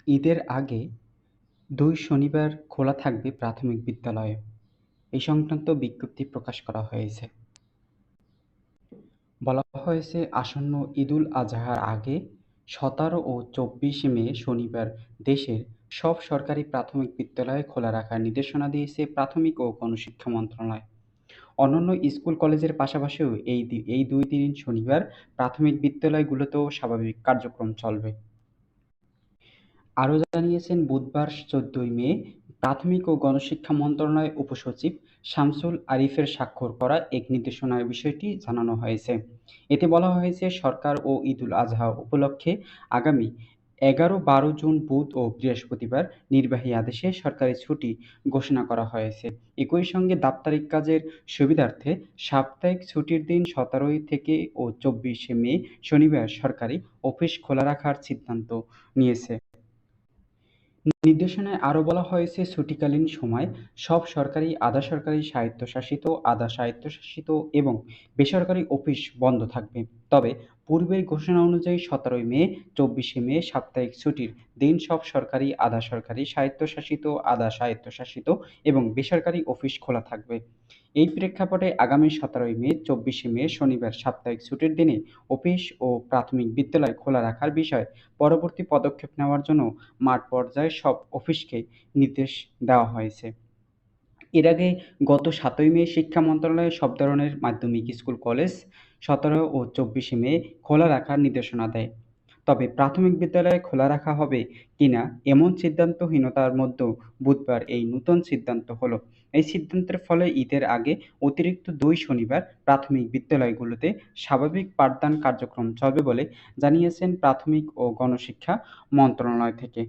ঈদের আগে ২ শনিবার খোলা থাকবে প্রাথমিক বিদ্যালয়। এ সংক্রান্ত বিজ্ঞপ্তি প্রকাশ করা হয়েছে। বলা হয়েছে আসন্ন ঈদুল আজহার আগে ১৭ ও ২৪ মে শনিবার দেশের সব সরকারি প্রাথমিক বিদ্যালয় খোলা রাখার নির্দেশনা দিয়েছে প্রাথমিক ও গণশিক্ষা মন্ত্রণালয়। অন্যান্য স্কুল কলেজের পাশাপাশিও এই ২ দিন শনিবার প্রাথমিক বিদ্যালয়গুলোতেও স্বাভাবিক কার্যক্রম চলবে। আরও জানিয়েছেন বুধবার ১৪ মে প্রাথমিক ও গণশিক্ষা মন্ত্রণালয়ের উপসচিব শামসুল আরিফের স্বাক্ষর করা এক নির্দেশনায় বিষয়টি জানানো হয়েছে। এতে বলা হয়েছে সরকার ও ঈদুল আজহা উপলক্ষে আগামী ১১-১২ জুন বুধ ও বৃহস্পতিবার নির্বাহী আদেশে সরকারি ছুটি ঘোষণা করা হয়েছে। একই সঙ্গে দাপ্তরিক কাজের সুবিধার্থে সাপ্তাহিক ছুটির দিন ১৭ থেকে ও ২৪ মে শনিবার সরকারি অফিস খোলা রাখার সিদ্ধান্ত নিয়েছে। নির্দেশনায় আরও বলা হয়েছে ছুটিকালীন সময় সব সরকারি, আধা-সরকারি, স্বায়ত্তশাসিত, আধা-স্বায়ত্তশাসিত এবং বেসরকারি অফিস বন্ধ থাকবে। তবে পূর্বের ঘোষণা অনুযায়ী ১৭ মে, ২৪ মে সাপ্তাহিক ছুটির দিন সব সরকারি, আধা-সরকারি, স্বায়ত্তশাসিত, আধা-স্বায়ত্তশাসিত এবং বেসরকারি অফিস খোলা থাকবে। এই প্রেক্ষাপটে আগামী ১৭ মে, ২৪ মে শনিবার সাপ্তাহিক ছুটির দিনে অফিস ও প্রাথমিক বিদ্যালয় খোলা রাখার বিষয়ে পরবর্তী পদক্ষেপ নেওয়ার জন্য মাঠ পর্যায়ে সব অফিসকে নির্দেশ দেওয়া হয়েছে। এর আগে গত ৭ই মে শিক্ষা মন্ত্রণালয় সব ধরনের মাধ্যমিক স্কুল কলেজ ১৭ ও ২৪ মে খোলা রাখার নির্দেশনা দেয়। তবে প্রাথমিক বিদ্যালয় খোলা রাখা হবে কিনা এমন সিদ্ধান্তহীনতার মধ্যেও বুধবার এই নতুন সিদ্ধান্ত হলো। এই সিদ্ধান্তের ফলে ঈদের আগে অতিরিক্ত ২ শনিবার প্রাথমিক বিদ্যালয়গুলোতে স্বাভাবিক পাঠদান কার্যক্রম চলবে বলে জানিয়েছেন প্রাথমিক ও গণশিক্ষা মন্ত্রণালয় থেকে।